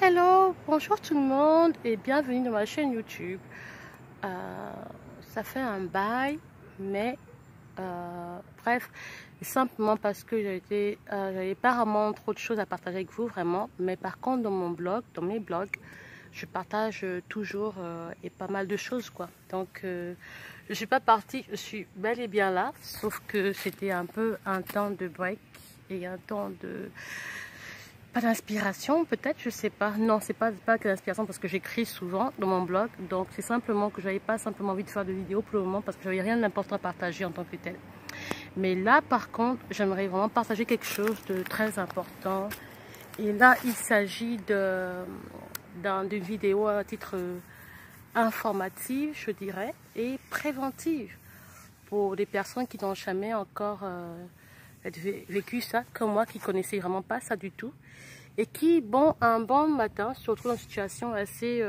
Hello, bonjour tout le monde et bienvenue dans ma chaîne YouTube. Ça fait un bail, mais bref, simplement parce que j'avais pas vraiment trop de choses à partager avec vous vraiment. Mais par contre, dans mon blog, dans mes blogs, je partage toujours et pas mal de choses quoi. Donc, je suis pas partie, je suis bel et bien là, sauf que c'était un peu un temps de break et un temps de pas d'inspiration, peut-être, je sais pas. Non, c'est pas que l'inspiration parce que j'écris souvent dans mon blog. Donc, c'est simplement que j'avais pas simplement envie de faire de vidéos pour le moment parce que j'avais rien d'important à partager en tant que tel. Mais là, par contre, j'aimerais vraiment partager quelque chose de très important. Et là, il s'agit d'une vidéo à titre informative, je dirais, et préventive pour des personnes qui n'ont jamais encore vécu ça, comme moi, qui connaissais vraiment pas ça du tout. Et qui, bon, un bon matin, se retrouve dans une situation assez...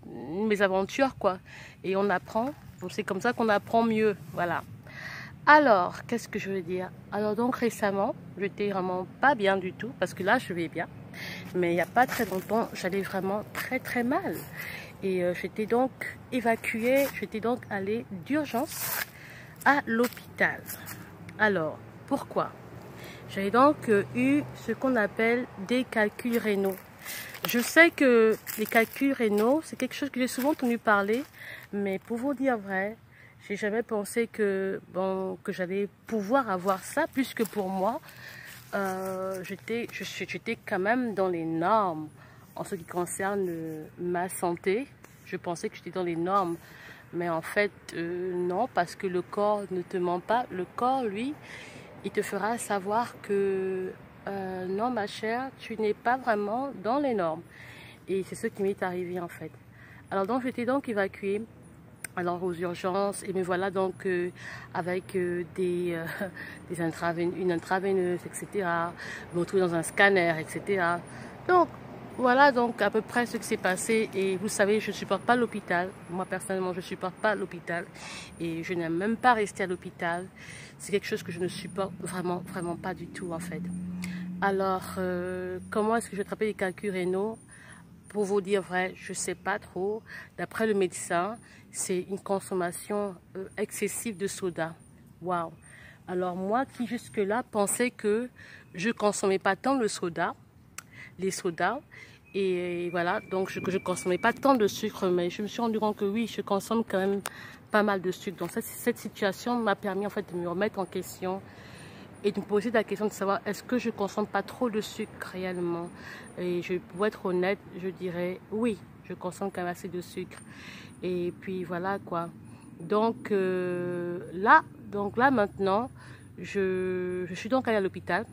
une mésaventure, quoi. Et on apprend, c'est comme ça qu'on apprend mieux, voilà. Alors, qu'est-ce que je veux dire? Alors donc, récemment, j'étais vraiment pas bien du tout, parce que là, je vais bien. Mais il n'y a pas très longtemps, j'allais vraiment très très mal. Et j'étais donc évacuée, j'étais donc allée d'urgence à l'hôpital. Alors, pourquoi? J'ai donc eu ce qu'on appelle des calculs rénaux. Je sais que les calculs rénaux, c'est quelque chose que j'ai souvent entendu parler, mais pour vous dire vrai, j'ai jamais pensé que j'allais pouvoir avoir ça, puisque pour moi, j'étais quand même dans les normes en ce qui concerne ma santé. Je pensais que j'étais dans les normes, mais en fait, non, parce que le corps ne te ment pas. Le corps, lui, il te fera savoir que non ma chère, tu n'es pas vraiment dans les normes. Et c'est ce qui m'est arrivé en fait. Alors donc j'étais donc évacuée alors aux urgences et me voilà donc avec une intraveineuse, etc. Je me retrouve dans un scanner, etc. Donc voilà donc à peu près ce qui s'est passé. Et vous savez, je ne supporte pas l'hôpital. Moi personnellement, je ne supporte pas l'hôpital. Et je n'aime même pas rester à l'hôpital. C'est quelque chose que je ne supporte vraiment, vraiment pas du tout en fait. Alors, comment est-ce que je vais attraper les calculs rénaux? Pour vous dire vrai, je ne sais pas trop. D'après le médecin, c'est une consommation excessive de soda. Waouh! Alors moi qui jusque-là pensais que je ne consommais pas tant les sodas, et voilà, donc que je ne consommais pas tant de sucre, mais je me suis rendu compte que oui, je consomme quand même pas mal de sucre. Donc cette situation m'a permis en fait de me remettre en question et de me poser la question de savoir est-ce que je consomme pas trop de sucre réellement. Et pour être honnête, je dirais oui, je consomme quand même assez de sucre. Et puis voilà quoi. Donc là maintenant, je suis donc allée à l'hôpital.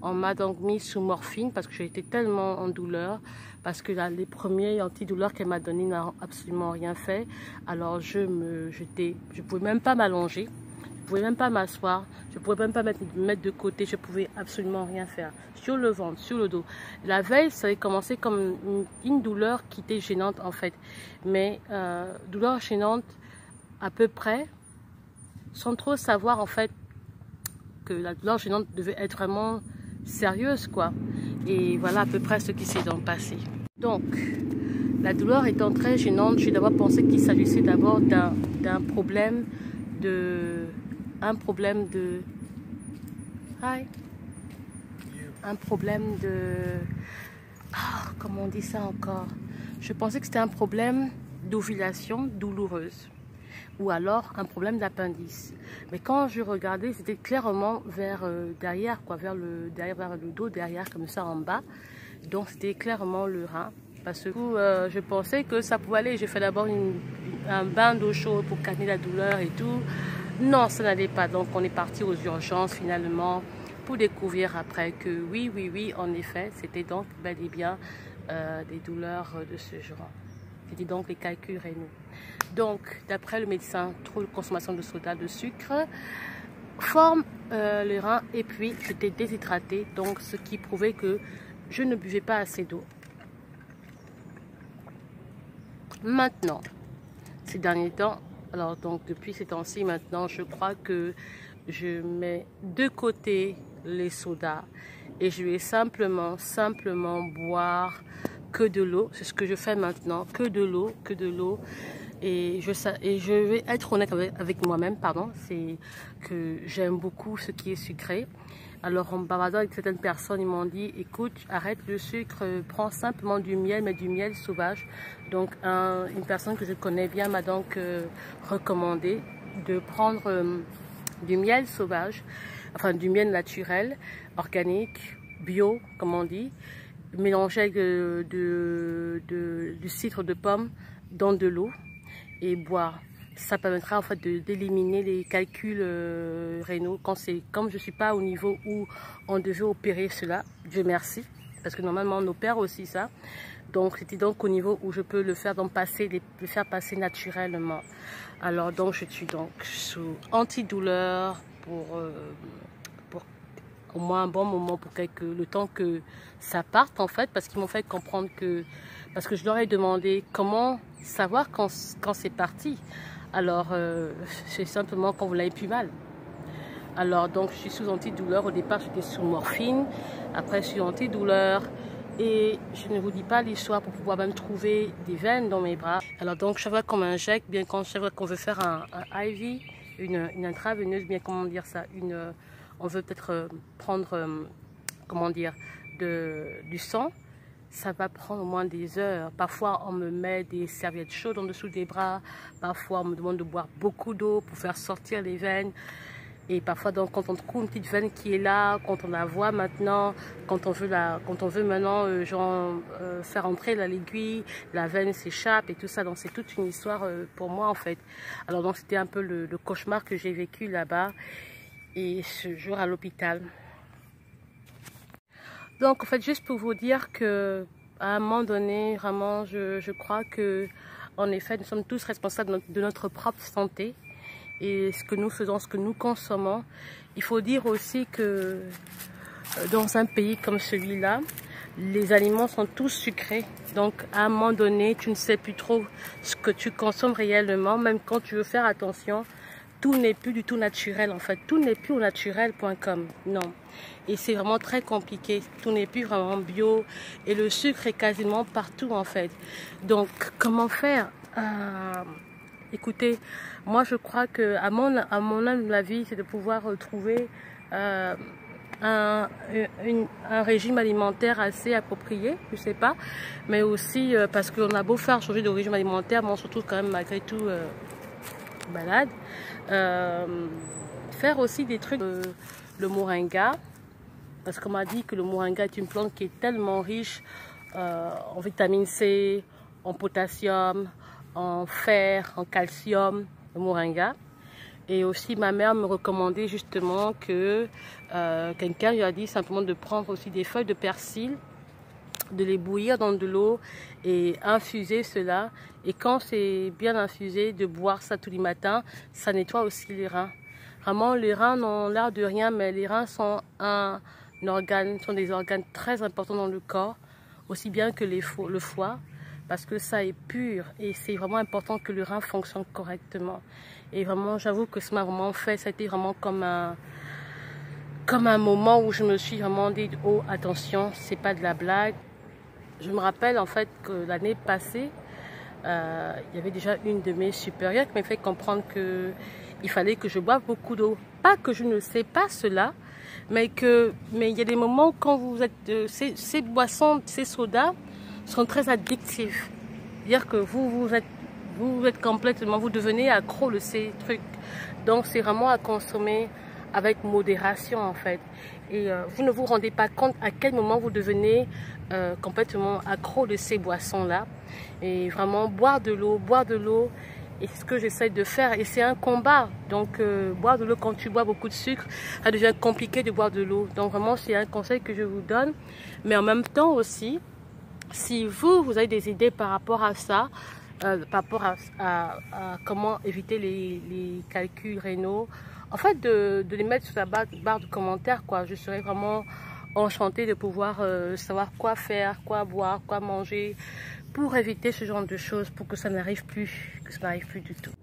On m'a donc mis sous morphine parce que j'ai été tellement en douleur, parce que là, les premiers antidouleurs qu'elle m'a donnés n'ont absolument rien fait. Alors je pouvais même pas m'allonger, je pouvais même pas m'asseoir, je pouvais même pas me mettre de côté, je pouvais absolument rien faire. Sur le ventre, sur le dos. La veille, ça avait commencé comme une douleur qui était gênante en fait, mais douleur gênante à peu près, sans trop savoir en fait que la douleur gênante devait être vraiment sérieuse quoi. Et voilà à peu près ce qui s'est donc passé. Donc la douleur étant très gênante, j'ai d'abord pensé qu'il s'agissait d'abord d'un problème de comment on dit ça encore, je pensais que c'était un problème d'ovulation douloureuse ou alors un problème d'appendice. Mais quand je regardais, c'était clairement vers derrière, quoi, vers le dos derrière, comme ça en bas. Donc c'était clairement le rein. Parce que je pensais que ça pouvait aller. J'ai fait d'abord un bain d'eau chaude pour calmer la douleur et tout. Non, ça n'allait pas. Donc on est parti aux urgences finalement pour découvrir après que oui, en effet, c'était donc bel et bien des douleurs de ce genre. C'était donc les calculs rénaux. Donc, d'après le médecin, trop de consommation de soda, de sucre, forme les reins et puis j'étais déshydratée, donc ce qui prouvait que je ne buvais pas assez d'eau. Maintenant, ces derniers temps, alors donc depuis ces temps-ci maintenant, je crois que je mets de côté les sodas et je vais simplement boire que de l'eau. C'est ce que je fais maintenant, que de l'eau. Et je vais être honnête avec moi-même, pardon, c'est que j'aime beaucoup ce qui est sucré. Alors en bavardant avec certaines personnes, ils m'ont dit, écoute, arrête le sucre, prends simplement du miel, mais du miel sauvage. Donc une personne que je connais bien m'a donc recommandé de prendre du miel sauvage, enfin du miel naturel, organique, bio, comme on dit, mélangé avec du cidre de pomme dans de l'eau et boire. Ça permettra en fait d'éliminer les calculs rénaux comme je ne suis pas au niveau où on devait opérer cela. Dieu merci, parce que normalement on opère aussi ça. Donc c'était donc au niveau où je peux le faire le faire passer naturellement. Alors donc je suis donc sous antidouleur pour au moins un bon moment, pour le temps que ça parte en fait, parce qu'ils m'ont fait comprendre parce que je leur ai demandé comment savoir quand c'est parti. Alors c'est simplement quand vous l'avez plus mal. Alors donc je suis sous antidouleur. Au départ j'étais sous morphine, après je suis antidouleur. Et je ne vous dis pas l'histoire pour pouvoir même trouver des veines dans mes bras. Alors donc chaque fois qu'on m'injecte, bien quand chaque fois qu'on veut faire un IV, une intraveineuse, bien comment dire ça, on veut peut-être prendre, comment dire, du sang, ça va prendre au moins des heures. Parfois on me met des serviettes chaudes en dessous des bras, parfois on me demande de boire beaucoup d'eau pour faire sortir les veines. Et parfois, donc, quand on trouve une petite veine qui est là, quand on la voit maintenant, quand on veut maintenant faire entrer l'aiguille, la veine s'échappe et tout ça. Donc, c'est toute une histoire pour moi, en fait. Alors, donc, c'était un peu le cauchemar que j'ai vécu là-bas et ce jour à l'hôpital. Donc, en fait, juste pour vous dire que à un moment donné, vraiment, je crois que, en effet, nous sommes tous responsables de notre propre santé. Et ce que nous faisons, ce que nous consommons. Il faut dire aussi que dans un pays comme celui-là, les aliments sont tous sucrés. Donc à un moment donné, tu ne sais plus trop ce que tu consommes réellement. Même quand tu veux faire attention, tout n'est plus du tout naturel en fait. Tout n'est plus au naturel.com. Non. Et c'est vraiment très compliqué. Tout n'est plus vraiment bio. Et le sucre est quasiment partout en fait. Donc comment faire? Écoutez, moi je crois que à mon humble avis, c'est de pouvoir trouver un régime alimentaire assez approprié, je sais pas, mais aussi parce qu'on a beau faire changer de régime alimentaire, mais on se retrouve quand même malgré tout malade. Faire aussi des trucs, le moringa, parce qu'on m'a dit que le moringa est une plante qui est tellement riche en vitamine C, en potassium, en fer, en calcium, le moringa. Et aussi ma mère me recommandait justement que quelqu'un lui a dit simplement de prendre aussi des feuilles de persil, de les bouillir dans de l'eau et infuser cela. Et quand c'est bien infusé, de boire ça tous les matins, ça nettoie aussi les reins. Vraiment, les reins n'ont l'air de rien, mais les reins sont sont des organes très importants dans le corps, aussi bien que le foie. Parce que ça est pur et c'est vraiment important que le rein fonctionne correctement. Et vraiment, j'avoue que ça m'a vraiment fait, ça a été vraiment comme un moment où je me suis vraiment dit, oh attention, c'est pas de la blague. Je me rappelle en fait que l'année passée, il y avait déjà une de mes supérieures qui m'a fait comprendre qu'il fallait que je boive beaucoup d'eau. Pas que je ne sais pas cela, mais il y a des moments quand vous êtes, ces boissons, ces sodas, sont très addictifs. C'est-à-dire que vous êtes complètement, vous devenez accro de ces trucs. Donc c'est vraiment à consommer avec modération en fait. Et vous ne vous rendez pas compte à quel moment vous devenez complètement accro de ces boissons-là. Et vraiment boire de l'eau. Et c'est ce que j'essaie de faire. Et c'est un combat. Donc boire de l'eau, quand tu bois beaucoup de sucre, ça devient compliqué de boire de l'eau. Donc vraiment c'est un conseil que je vous donne. Mais en même temps aussi, si vous avez des idées par rapport à ça, par rapport à comment éviter les calculs rénaux, en fait de les mettre sur la barre de commentaires, quoi. Je serais vraiment enchantée de pouvoir savoir quoi faire, quoi boire, quoi manger, pour éviter ce genre de choses, pour que ça n'arrive plus, du tout.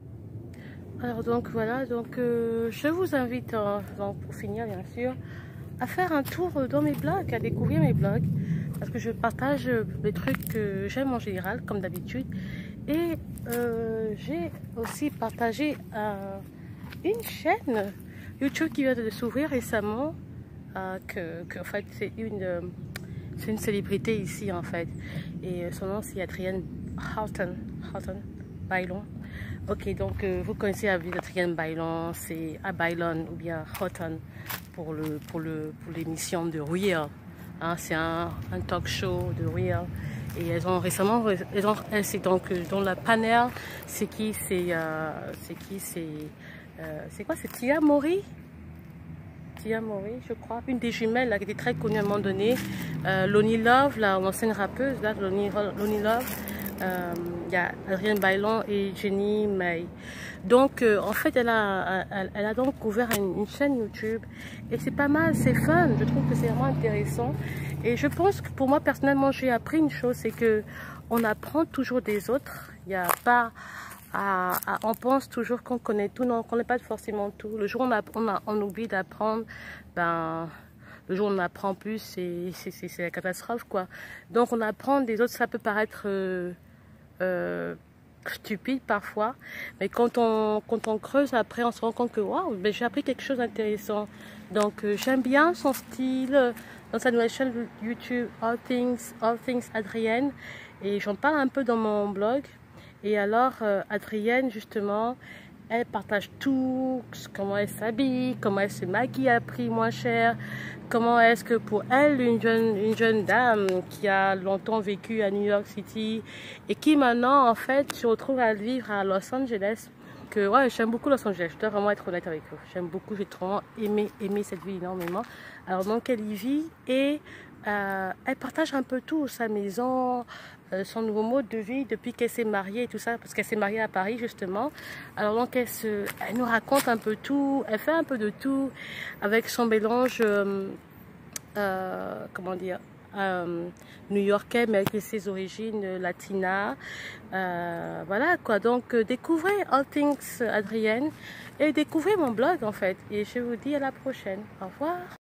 Alors donc voilà, donc je vous invite, donc, pour finir bien sûr, à faire un tour dans mes blogs, à découvrir mes blogs, parce que je partage les trucs que j'aime en général, comme d'habitude. Et j'ai aussi partagé une chaîne YouTube qui vient de s'ouvrir récemment, en fait c'est une célébrité ici en fait, et son nom c'est Adrienne Bailon. Ok, donc vous connaissez la vie d'Adrienne Bailon, c'est à Bailon ou bien Houghton pour l'émission de Real. Hein, c'est un talk show de Real. Et elles ont récemment, c'est donc dans la panel, c'est quoi, c'est Tia Mowry, je crois, une des jumelles là, qui était très connue à un moment donné, Lonnie Love, l'ancienne rappeuse là, Lonnie Love, il y a Adrienne Bailon et Jenny May. Donc en fait elle a donc ouvert une chaîne YouTube et c'est pas mal, c'est fun, je trouve que c'est vraiment intéressant. Et je pense que pour moi personnellement j'ai appris une chose, c'est que on apprend toujours des autres. Il n'y a pas on pense toujours qu'on connaît tout, non, qu'on n'est pas forcément tout. Le jour où on oublie d'apprendre, ben le jour où on apprend plus, c'est la catastrophe quoi. Donc on apprend des autres, ça peut paraître stupide parfois, mais quand on creuse après, on se rend compte que waouh, ben, j'ai appris quelque chose d'intéressant. Donc j'aime bien son style dans sa nouvelle chaîne YouTube All Things Adrienne, et j'en parle un peu dans mon blog. Et alors Adrienne justement, elle partage tout, comment elle s'habille, comment elle se maquille à prix moins cher, comment est-ce que pour elle, une jeune dame qui a longtemps vécu à New York City et qui maintenant en fait se retrouve à vivre à Los Angeles, que ouais, j'aime beaucoup Los Angeles, je dois vraiment être honnête avec vous, j'aime beaucoup, j'ai vraiment aimé cette ville énormément. Alors donc elle y vit et elle partage un peu tout, sa maison, son nouveau mode de vie depuis qu'elle s'est mariée et tout ça, parce qu'elle s'est mariée à Paris justement. Alors donc elle nous raconte un peu tout, elle fait un peu de tout avec son mélange, comment dire, new-yorkais mais avec ses origines latinas. Voilà quoi, donc découvrez All Things Adrienne et découvrez mon blog en fait. Et je vous dis à la prochaine. Au revoir.